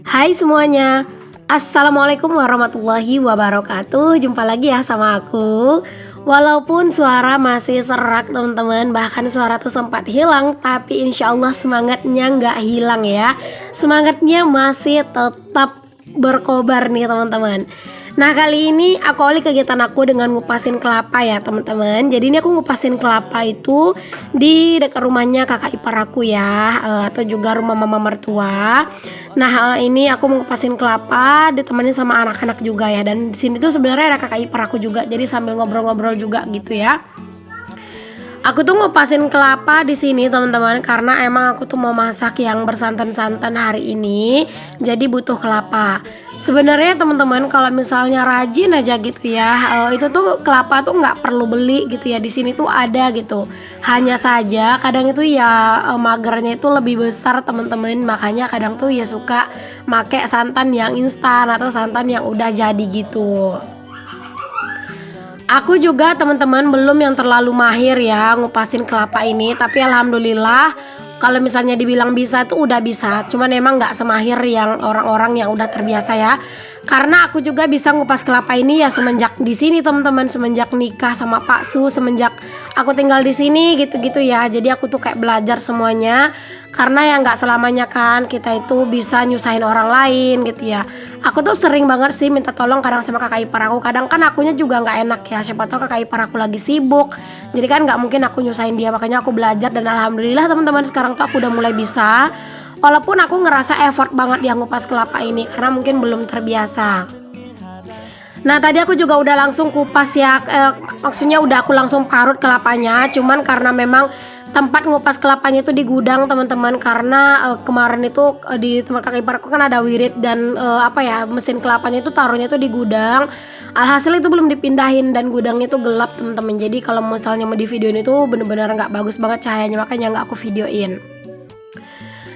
Hai semuanya, Assalamualaikum warahmatullahi wabarakatuh. Jumpa lagi ya sama aku. Walaupun suara masih serak teman-teman, bahkan suara tuh sempat hilang, tapi insya Allah semangatnya nggak hilang ya. Semangatnya masih tetap berkobar nih teman-teman. Nah, kali ini aku awali kegiatan aku dengan ngupasin kelapa ya teman-teman. Jadi ini aku ngupasin kelapa itu di dekat rumahnya kakak ipar aku ya, atau juga rumah mama mertua. Nah, ini aku mau ngupasin kelapa ditemani sama anak-anak juga ya. Dan di sini tuh sebenarnya ada kakak ipar aku juga. Jadi sambil ngobrol-ngobrol juga gitu ya. Aku tuh ngupasin kelapa di sini teman-teman karena emang aku tuh mau masak yang bersantan-santan hari ini. Jadi butuh kelapa. Sebenarnya teman-teman kalau misalnya rajin aja gitu ya, itu tuh kelapa tuh nggak perlu beli gitu ya. Di sini tuh ada gitu. Hanya saja kadang itu ya magernya itu lebih besar teman-teman. Makanya kadang tuh ya suka make santan yang instan atau santan yang udah jadi gitu. Aku juga teman-teman belum yang terlalu mahir ya ngupasin kelapa ini, tapi alhamdulillah kalau misalnya dibilang bisa tuh udah bisa. Cuman emang nggak semahir yang orang-orang yang udah terbiasa ya. Karena aku juga bisa ngupas kelapa ini ya semenjak di sini teman-teman, semenjak nikah sama Pak Su, semenjak aku tinggal di sini gitu-gitu ya. Jadi aku tuh kayak belajar semuanya. Karena ya nggak selamanya kan kita itu bisa nyusahin orang lain gitu ya. Aku tuh sering banget sih minta tolong kadang sama kakak ipar aku. Kadang kan akunya juga nggak enak ya. Siapa tahu kakak ipar aku lagi sibuk. Jadi kan nggak mungkin aku nyusahin dia. Makanya aku belajar dan alhamdulillah teman-teman sekarang tuh aku udah mulai bisa. Walaupun aku ngerasa effort banget dia ngupas kelapa ini karena mungkin belum terbiasa. Nah, tadi aku juga udah langsung kupas ya, maksudnya udah aku langsung parut kelapanya. Cuman karena memang tempat ngupas kelapanya itu di gudang teman-teman, karena kemarin itu di tempat kakak iparku kan ada wirid dan apa ya, mesin kelapanya itu taruhnya itu di gudang. Alhasil itu belum dipindahin dan gudangnya itu gelap teman-teman. Jadi kalau misalnya mau di videoin itu bener-bener nggak bagus banget cahayanya, makanya nggak aku videoin.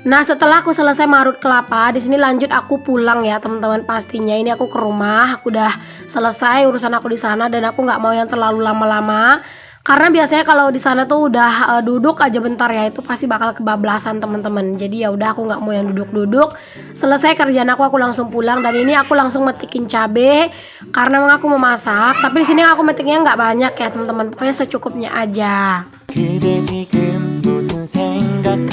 Nah, setelah aku selesai marut kelapa, di sini lanjut aku pulang ya teman-teman. Pastinya ini aku ke rumah, aku udah selesai urusan aku di sana dan aku nggak mau yang terlalu lama-lama. Karena biasanya kalau di sana tuh udah duduk aja bentar ya, itu pasti bakal kebablasan teman-teman. Jadi ya udah aku nggak mau yang duduk-duduk. Selesai kerjaan aku langsung pulang dan ini aku langsung metikin cabe karena memang aku mau masak. Tapi di sini aku metiknya nggak banyak ya teman-teman, pokoknya secukupnya aja.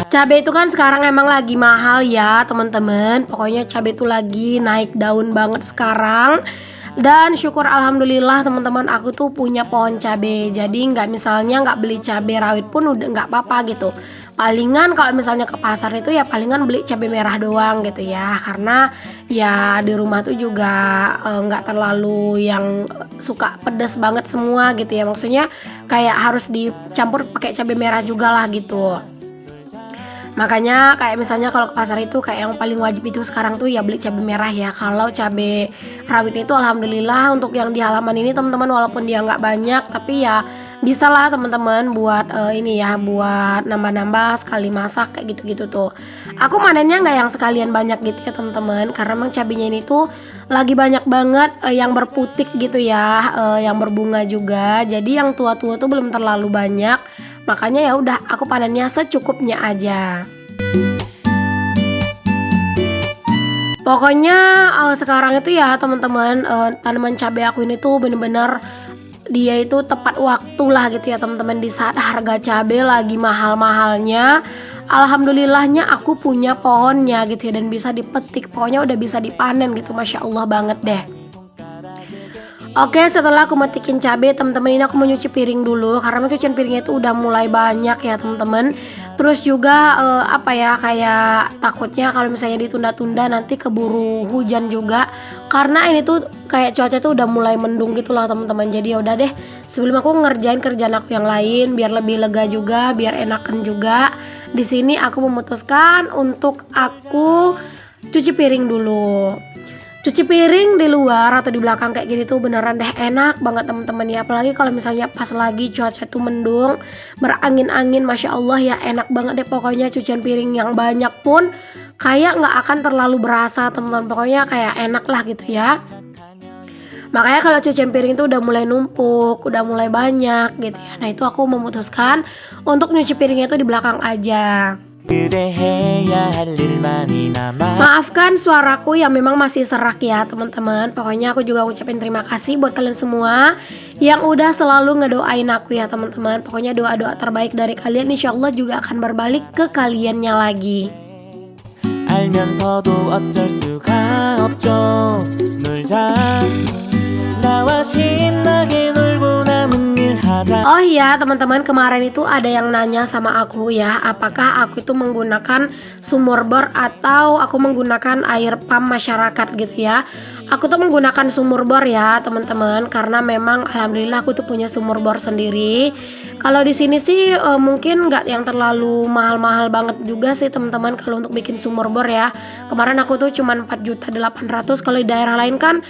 Cabai itu kan sekarang emang lagi mahal ya teman-teman. Pokoknya cabai itu lagi naik daun banget sekarang. Dan syukur alhamdulillah teman-teman aku tuh punya pohon cabai. Jadi misalnya nggak beli cabai rawit pun udah nggak apa-apa gitu. Palingan kalau misalnya ke pasar itu ya palingan beli cabai merah doang gitu ya. Karena ya di rumah tuh juga nggak terlalu yang suka pedas banget semua gitu ya. Maksudnya kayak harus dicampur pakai cabai merah juga lah gitu. Makanya kayak misalnya kalau ke pasar itu kayak yang paling wajib itu sekarang tuh ya beli cabai merah ya. Kalau cabai rawit itu alhamdulillah untuk yang di halaman ini teman-teman walaupun dia nggak banyak tapi ya bisa lah teman-teman buat ini ya buat nambah-nambah sekali masak kayak gitu-gitu tuh. Aku manennya nggak yang sekalian banyak gitu ya teman-teman karena emang cabainya ini tuh lagi banyak banget yang berputik gitu ya, yang berbunga juga. Jadi yang tua-tua tuh belum terlalu banyak. Makanya ya udah aku panennya secukupnya aja. Pokoknya sekarang itu ya teman-teman tanaman cabai aku ini tuh bener-bener dia itu tepat waktu lah gitu ya teman-teman di saat harga cabai lagi mahal-mahalnya. Alhamdulillahnya aku punya pohonnya gitu ya dan bisa dipetik. Pokoknya udah bisa dipanen gitu, masya Allah banget deh. Oke, setelah aku metikin cabai, teman-teman ini aku mau nyuci piring dulu karena cucian piringnya itu udah mulai banyak ya, teman-teman. Terus juga apa ya kayak takutnya kalau misalnya ditunda-tunda nanti keburu hujan juga. Karena ini tuh kayak cuaca tuh udah mulai mendung gitu loh, teman-teman. Jadi ya udah deh, sebelum aku ngerjain kerjaan aku yang lain biar lebih lega juga, biar enakan juga. Di sini aku memutuskan untuk aku cuci piring dulu. Cuci piring di luar atau di belakang kayak gini tuh beneran deh enak banget teman-teman ya. Apalagi kalau misalnya pas lagi cuaca tuh mendung, berangin-angin, masya Allah ya enak banget deh. Pokoknya cucian piring yang banyak pun kayak nggak akan terlalu berasa teman-teman. Pokoknya kayak enak lah gitu ya. Makanya kalau cucian piring itu udah mulai numpuk, udah mulai banyak gitu ya. Nah itu aku memutuskan untuk nyuci piringnya itu di belakang aja. Maafkan suaraku yang memang masih serak ya teman-teman. Pokoknya aku juga ucapin terima kasih buat kalian semua yang udah selalu ngedoain aku ya teman-teman. Pokoknya doa-doa terbaik dari kalian insya Allah juga akan berbalik ke kaliannya lagi. 알면서도 어쩔 수가 없죠. 놀자 나와 신나게 놀고 남은 일 하자. Oh iya teman-teman, kemarin itu ada yang nanya sama aku ya, apakah aku itu menggunakan sumur bor atau aku menggunakan air pump masyarakat gitu ya. Aku tuh menggunakan sumur bor ya teman-teman, karena memang alhamdulillah aku tuh punya sumur bor sendiri. Kalau di sini sih mungkin nggak yang terlalu mahal-mahal banget juga sih teman-teman kalau untuk bikin sumur bor ya. Kemarin aku tuh cuma 4.800.000. Kalau di daerah lain kan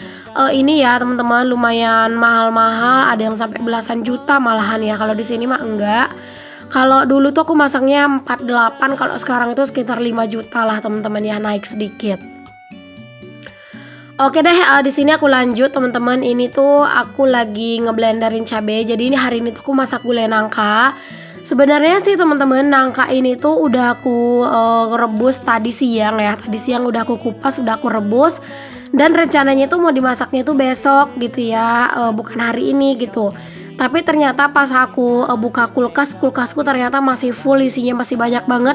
ini ya teman-teman lumayan mahal-mahal, ada yang sampai belasan juta malahan ya. Kalau di sini mah enggak. Kalau dulu tuh aku masangnya 48, kalau sekarang itu sekitar 5 juta lah teman-teman ya, naik sedikit. Oke deh, di sini aku lanjut teman-teman. Ini tuh aku lagi ngeblenderin cabai. Jadi ini hari ini tuh aku masak gulai nangka. Sebenarnya sih teman-teman, nangka ini tuh udah aku rebus tadi siang ya. Tadi siang udah aku kupas, udah aku rebus. Dan rencananya tuh mau dimasaknya tuh besok gitu ya, bukan hari ini gitu. Tapi ternyata pas aku buka kulkasku ternyata masih full, isinya masih banyak banget.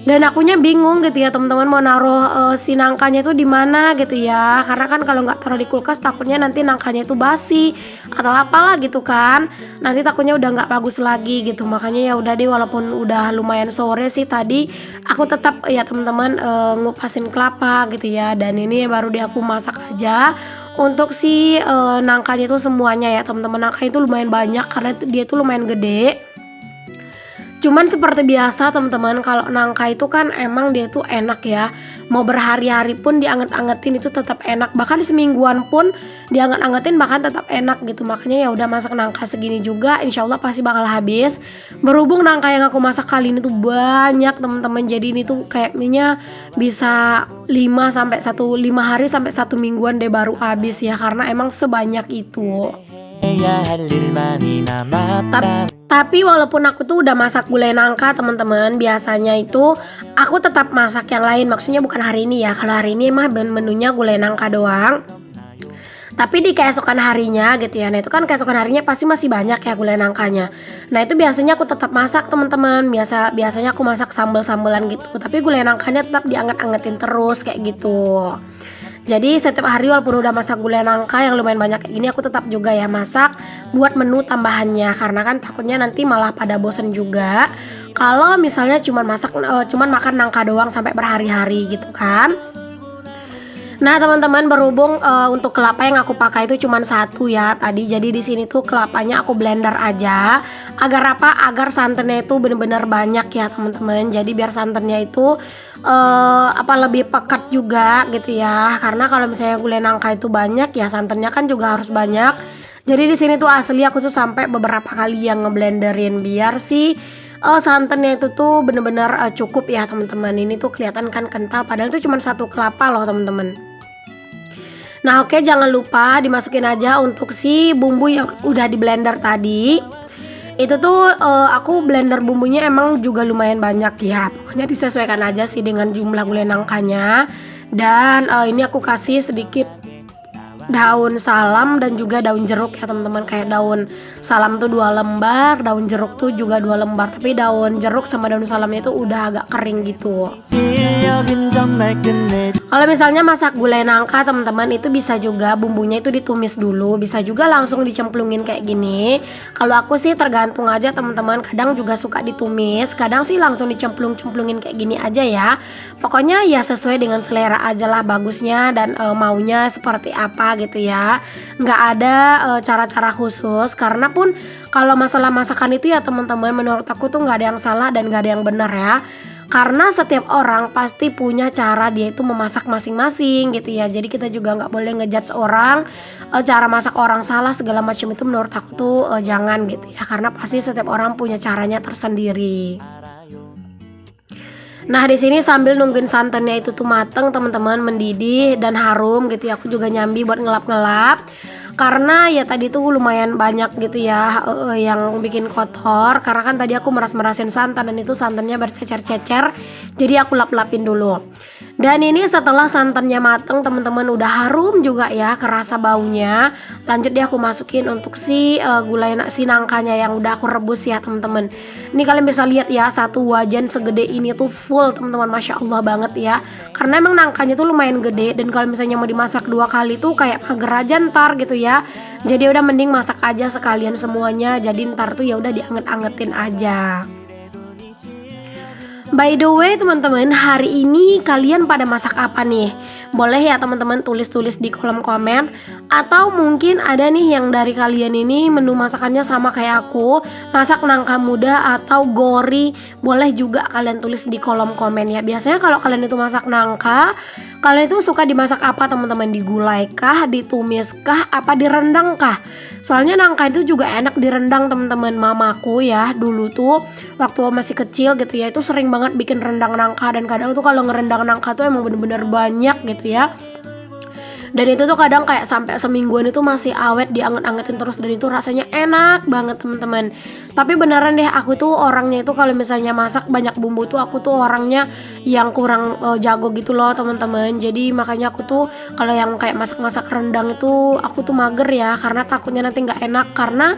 Dan akunya bingung gitu ya teman-teman, mau naruh si nangkanya itu di mana gitu ya. Karena kan kalau nggak taruh di kulkas takutnya nanti nangkanya itu basi atau apalah gitu kan. Nanti takutnya udah nggak bagus lagi gitu. Makanya ya udah deh, walaupun udah lumayan sore sih tadi, aku tetap ya teman-teman ngupasin kelapa gitu ya. Dan ini baru deh aku masak aja. Untuk si nangkanya itu semuanya ya teman-teman, nangka itu lumayan banyak karena dia tuh lumayan gede. Cuman seperti biasa teman-teman, kalau nangka itu kan emang dia tuh enak ya. Mau berhari-hari pun dianget-angetin itu tetap enak. Bahkan semingguan pun dianget-angetin bahkan tetap enak gitu. Makanya ya udah masak nangka segini juga, insya Allah pasti bakal habis. Berhubung nangka yang aku masak kali ini tuh banyak teman-teman. Jadi ini tuh kayaknya bisa 5 hari sampai 1 mingguan deh baru habis ya, karena emang sebanyak itu. Tapi walaupun aku tuh udah masak gulai nangka teman-teman, biasanya itu aku tetap masak yang lain. Maksudnya bukan hari ini ya. Kalau hari ini mah menunya gulai nangka doang. Tapi di keesokan harinya gitu ya. Nah itu kan keesokan harinya pasti masih banyak ya gulai nangkanya. Nah itu biasanya aku tetap masak teman-teman. Biasanya aku masak sambal-sambalan gitu. Tapi gulai nangkanya tetap dianget-angetin terus kayak gitu. Jadi setiap hari walaupun udah masak gulai nangka yang lumayan banyak kayak gini, aku tetap juga ya masak buat menu tambahannya. Karena kan takutnya nanti malah pada bosen juga kalau misalnya cuman makan nangka doang sampai berhari-hari gitu kan. Nah teman-teman, berhubung untuk kelapa yang aku pakai itu cuma 1 ya tadi. Jadi di sini tuh kelapanya aku blender aja. Agar apa? Agar santannya itu bener-bener banyak ya teman-teman. Jadi biar santannya itu lebih pekat juga gitu ya. Karena kalau misalnya gulai nangka itu banyak ya santannya kan juga harus banyak. Jadi di sini tuh asli aku tuh sampai beberapa kali yang ngeblenderin biar sih santannya itu tuh bener-bener cukup ya teman-teman. Ini tuh kelihatan kan kental, padahal itu cuma 1 kelapa loh teman-teman. Nah oke, jangan lupa dimasukin aja untuk si bumbu yang udah di blender tadi. Itu tuh aku blender bumbunya emang juga lumayan banyak ya. Pokoknya disesuaikan aja sih dengan jumlah gulai nangkanya. Dan ini aku kasih sedikit daun salam dan juga daun jeruk ya teman-teman. Kayak daun salam tuh 2 lembar, daun jeruk tuh juga 2 lembar. Tapi daun jeruk sama daun salamnya itu udah agak kering gitu. Kalau misalnya masak gulai nangka teman-teman, itu bisa juga bumbunya itu ditumis dulu, bisa juga langsung dicemplungin kayak gini. Kalau aku sih tergantung aja teman-teman, kadang juga suka ditumis, kadang sih langsung dicemplungin kayak gini aja ya. Pokoknya ya sesuai dengan selera aja lah bagusnya dan maunya seperti apa gitu ya. Nggak ada cara-cara khusus, karena pun kalau masalah masakan itu ya teman-teman, menurut aku tuh nggak ada yang salah dan nggak ada yang benar ya. Karena setiap orang pasti punya cara dia itu memasak masing-masing gitu ya. Jadi kita juga nggak boleh ngejudge orang, cara masak orang salah segala macam itu menurut aku tuh jangan gitu ya. Karena pasti setiap orang punya caranya tersendiri. Nah di sini sambil nungguin santannya itu tuh mateng teman-teman, mendidih dan harum gitu ya. Aku juga nyambi buat ngelap-ngelap. karena ya tadi tuh lumayan banyak gitu ya yang bikin kotor, karena kan tadi aku meras-merasin santan dan itu santannya bercecer-cecer, jadi aku lap-lapin dulu. Dan ini setelah santannya mateng teman-teman, udah harum juga ya, kerasa baunya. Lanjut deh aku masukin untuk si si nangkanya yang udah aku rebus ya teman-teman. Ini kalian bisa lihat ya, satu wajan segede ini tuh full teman-teman, masya Allah banget ya. Karena emang nangkanya tuh lumayan gede, dan kalau misalnya mau dimasak 2 kali tuh kayak mager aja ntar gitu ya. Jadi udah mending masak aja sekalian semuanya. Jadi ntar tuh ya udah dianget-angetin aja. By the way teman-teman, hari ini kalian pada masak apa nih? Boleh ya teman-teman tulis-tulis di kolom komen. Atau mungkin ada nih yang dari kalian ini menu masakannya sama kayak aku, masak nangka muda atau gori. Boleh juga kalian tulis di kolom komen ya. Biasanya kalau kalian itu masak nangka, kalian itu suka dimasak apa teman-teman? Digulai kah, ditumis kah, apa direndang kah? Soalnya nangka itu juga enak direndang teman-teman. Mamaku ya dulu tuh waktu masih kecil gitu ya, itu sering banget bikin rendang nangka, dan kadang tuh kalau ngerendang nangka tuh emang bener-bener banyak gitu ya. Dan itu tuh kadang kayak sampai semingguan itu masih awet, dianget-angetin terus, dan itu rasanya enak banget teman-teman. Tapi beneran deh, aku tuh orangnya itu kalau misalnya masak banyak bumbu tuh aku tuh orangnya yang kurang jago gitu loh teman-teman. Jadi makanya aku tuh kalau yang kayak masak-masak rendang itu aku tuh mager ya, karena takutnya nanti nggak enak, karena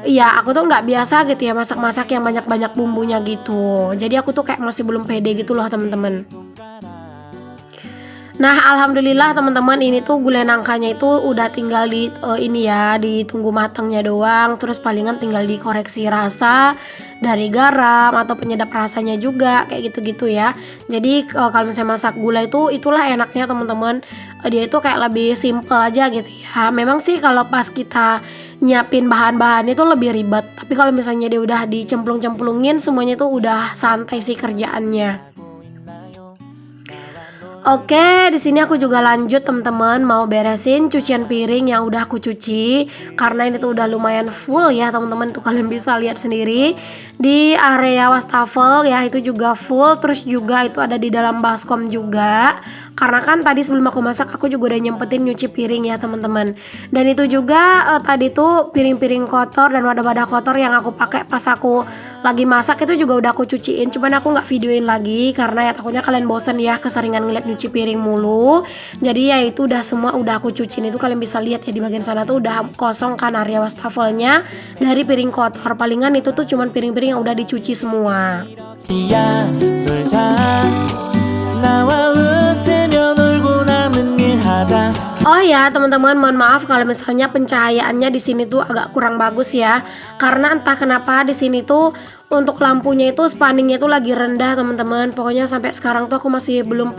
iya aku tuh nggak biasa gitu ya masak-masak yang banyak-banyak bumbunya gitu. Jadi aku tuh kayak masih belum pede gitu loh teman-teman. Nah alhamdulillah teman-teman, ini tuh gulai nangkanya itu udah tinggal di ini ya, ditunggu matangnya doang. Terus palingan tinggal dikoreksi rasa dari garam atau penyedap rasanya juga kayak gitu-gitu ya. Jadi kalau misalnya masak gulai itu itulah enaknya teman-teman. Dia itu kayak lebih simple aja gitu ya. Memang sih kalau pas kita nyiapin bahan-bahan itu lebih ribet, tapi kalau misalnya dia udah dicemplung-cemplungin semuanya tuh udah santai sih kerjaannya. Oke, di sini aku juga lanjut teman-teman, mau beresin cucian piring yang udah aku cuci, karena ini tuh udah lumayan full ya teman-teman, tuh kalian bisa lihat sendiri di area wastafel ya, itu juga full. Terus juga itu ada di dalam baskom juga, karena kan tadi sebelum aku masak aku juga udah nyempetin nyuci piring ya teman-teman. Dan itu juga tadi tuh piring-piring kotor dan wadah-wadah kotor yang aku pakai pas aku lagi masak itu juga udah aku cuciin, cuman aku nggak videoin lagi karena ya takutnya kalian bosen ya keseringan ngeliat nyuci piring mulu. Jadi ya itu udah semua udah aku cuciin, itu kalian bisa lihat ya di bagian sana tuh udah kosong kan area wastafelnya dari piring kotor. Palingan itu tuh cuman piring-piring yang udah dicuci semua. 이야 놀자 나와 웃으며 놀고 남은 일 하자. Oh ya teman-teman, mohon maaf kalau misalnya pencahayaannya di sini tuh agak kurang bagus ya, karena entah kenapa di sini tuh untuk lampunya itu spanningnya tuh lagi rendah teman-teman. Pokoknya sampai sekarang tuh aku masih belum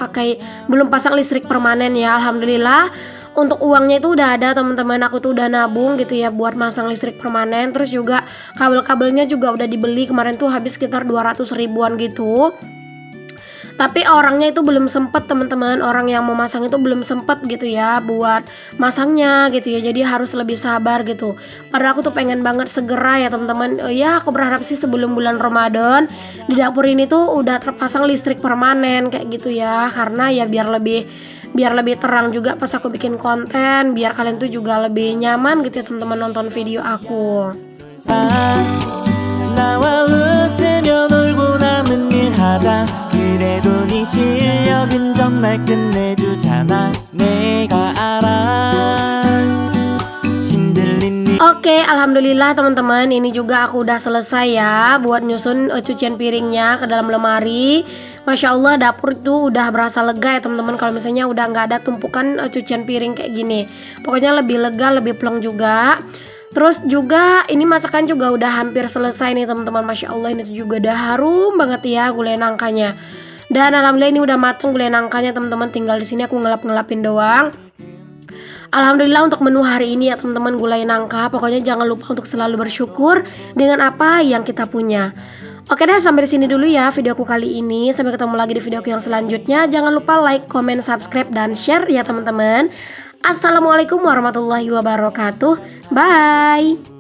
pasang listrik permanen ya. Alhamdulillah untuk uangnya itu udah ada teman-teman, aku tuh udah nabung gitu ya buat masang listrik permanen. Terus juga kabel-kabelnya juga udah dibeli, kemarin tuh habis sekitar 200 ribuan gitu. Tapi orangnya itu belum sempet teman-teman, orang yang mau masang itu belum sempet gitu ya buat masangnya gitu ya, jadi harus lebih sabar gitu. Padahal aku tuh pengen banget segera ya teman-teman. Ya aku berharap sih sebelum bulan Ramadan di dapur ini tuh udah terpasang listrik permanen kayak gitu ya, karena ya biar lebih terang juga pas aku bikin konten, biar kalian tuh juga lebih nyaman gitu ya teman-teman nonton video aku. 나와 웃으며 놀고 남은 일 하자. 그래도 네 실력은 정말 끝내주잖아. 내가 알아. 신들린 네. Oke, alhamdulillah teman-teman, ini juga aku udah selesai ya buat nyusun cucian piringnya ke dalam lemari. Masya Allah dapur itu udah berasa lega ya teman-teman, kalau misalnya udah nggak ada tumpukan cucian piring kayak gini. Pokoknya lebih lega, lebih plong juga. Terus juga ini masakan juga udah hampir selesai nih teman-teman. Masya Allah ini tuh juga udah harum banget ya gulai nangkanya. Dan alhamdulillah ini udah matang gulai nangkanya teman-teman. Tinggal di sini aku ngelap-ngelapin doang. Alhamdulillah untuk menu hari ini ya teman-teman, gulai nangka. Pokoknya jangan lupa untuk selalu bersyukur dengan apa yang kita punya. Oke deh, sampai di sini dulu ya videoku kali ini. Sampai ketemu lagi di videoku yang selanjutnya. Jangan lupa like, comment, subscribe, dan share ya teman-teman. Assalamualaikum warahmatullahi wabarakatuh. Bye.